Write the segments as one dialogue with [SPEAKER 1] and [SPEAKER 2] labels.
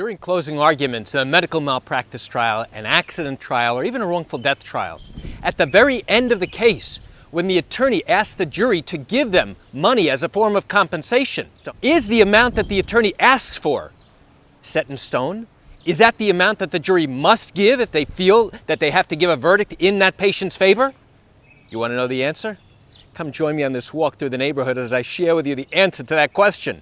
[SPEAKER 1] During closing arguments in a medical malpractice trial, an accident trial, or even a wrongful death trial, at the very end of the case, when the attorney asks the jury to give them money as a form of compensation, is the amount that the attorney asks for set in stone? Is that the amount that the jury must give if they feel that they have to give a verdict in that patient's favor? You want to know the answer? Come join me on this walk through the neighborhood as I share with you the answer to that question.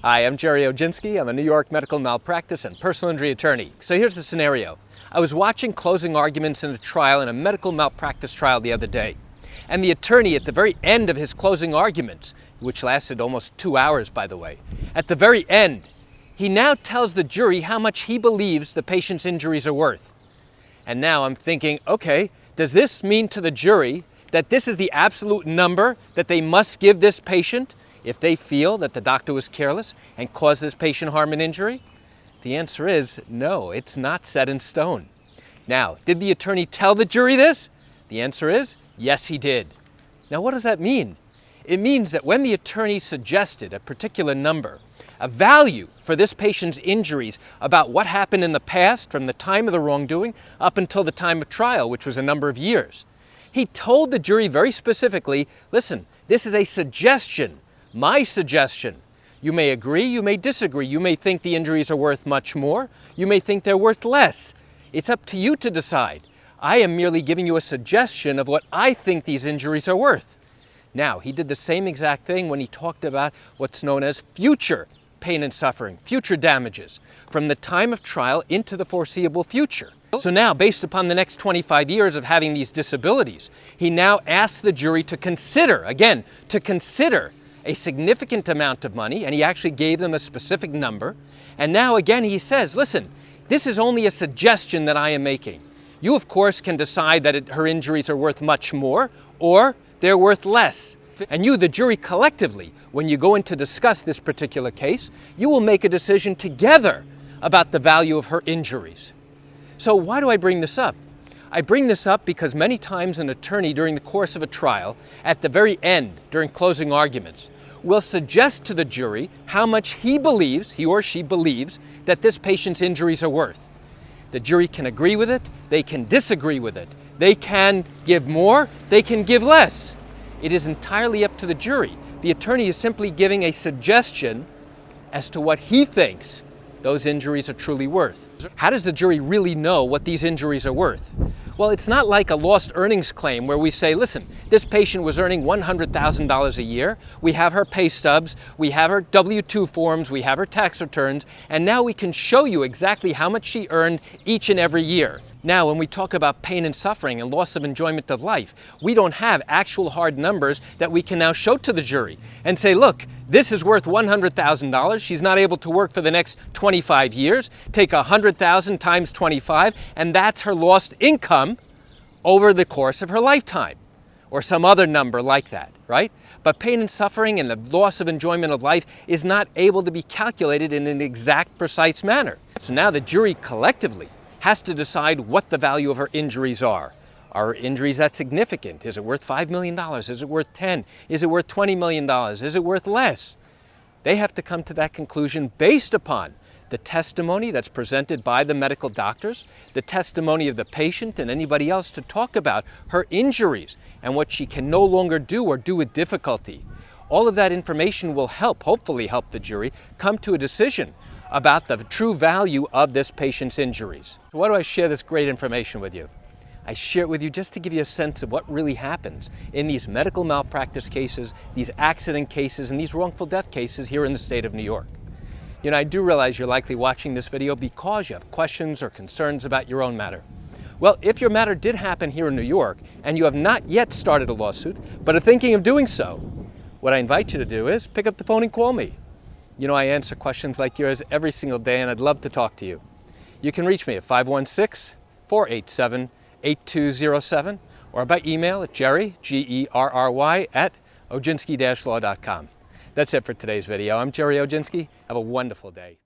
[SPEAKER 1] Hi, I'm Gerry Oginski. I'm a New York medical malpractice and personal injury attorney. So here's the scenario. I was watching closing arguments in a trial, in a medical malpractice trial the other day. And the attorney, at the very end of his closing arguments, which lasted almost 2 hours, by the way, at the very end, he now tells the jury how much he believes the patient's injuries are worth. And now I'm thinking, okay, does this mean to the jury that this is the absolute number that they must give this patient if they feel that the doctor was careless and caused this patient harm and injury? The answer is no, it's not set in stone. Now, did the attorney tell the jury this? The answer is yes, he did. Now, what does that mean? It means that when the attorney suggested a particular number, a value for this patient's injuries about what happened in the past from the time of the wrongdoing up until the time of trial, which was a number of years, he told the jury very specifically, listen, this is a suggestion, my suggestion. You may agree, you may disagree, you may think the injuries are worth much more, you may think they're worth less. It's up to you to decide. I am merely giving you a suggestion of what I think these injuries are worth. Now, he did the same exact thing when he talked about what's known as future pain and suffering, future damages, from the time of trial into the foreseeable future. So now, based upon the next 25 years of having these disabilities, he now asks the jury to consider, again, to consider a significant amount of money, and he actually gave them a specific number. And now again he says, listen, this is only a suggestion that I am making. You, of course, can decide that her injuries are worth much more, or they're worth less. And you, the jury, collectively, when you go in to discuss this particular case, you will make a decision together about the value of her injuries. So why do I bring this up? I bring this up because many times an attorney during the course of a trial, at the very end, during closing arguments, will suggest to the jury how much he or she believes, that this patient's injuries are worth. The jury can agree with it, they can disagree with it. They can give more, they can give less. It is entirely up to the jury. The attorney is simply giving a suggestion as to what he thinks those injuries are truly worth. How does the jury really know what these injuries are worth? Well, it's not like a lost earnings claim where we say, listen, this patient was earning $100,000 a year. We have her pay stubs, we have her W-2 forms, we have her tax returns, and now we can show you exactly how much she earned each and every year. Now, when we talk about pain and suffering and loss of enjoyment of life, we don't have actual hard numbers that we can now show to the jury and say, look, this is worth $100,000. She's not able to work for the next 25 years. Take 100,000 times 25, and that's her lost income over the course of her lifetime, or some other number like that, right? But pain and suffering and the loss of enjoyment of life is not able to be calculated in an exact, precise manner. So now the jury collectively has to decide what the value of her injuries are. Are her injuries that significant? Is it worth $5 million? Is it worth 10? Is it worth $20 million? Is it worth less? They have to come to that conclusion based upon the testimony that's presented by the medical doctors, the testimony of the patient and anybody else to talk about her injuries and what she can no longer do or do with difficulty. All of that information will hopefully help the jury come to a decision about the true value of this patient's injuries. So why do I share this great information with you? I share it with you just to give you a sense of what really happens in these medical malpractice cases, these accident cases, and these wrongful death cases here in the state of New York. You know, I do realize you're likely watching this video because you have questions or concerns about your own matter. Well, if your matter did happen here in New York and you have not yet started a lawsuit, but are thinking of doing so, what I invite you to do is pick up the phone and call me. You know, I answer questions like yours every single day, and I'd love to talk to you. You can reach me at 516-487-8207 or by email at Gerry, Gerry, at oginski-law.com. That's it for today's video. I'm Gerry Oginski. Have a wonderful day.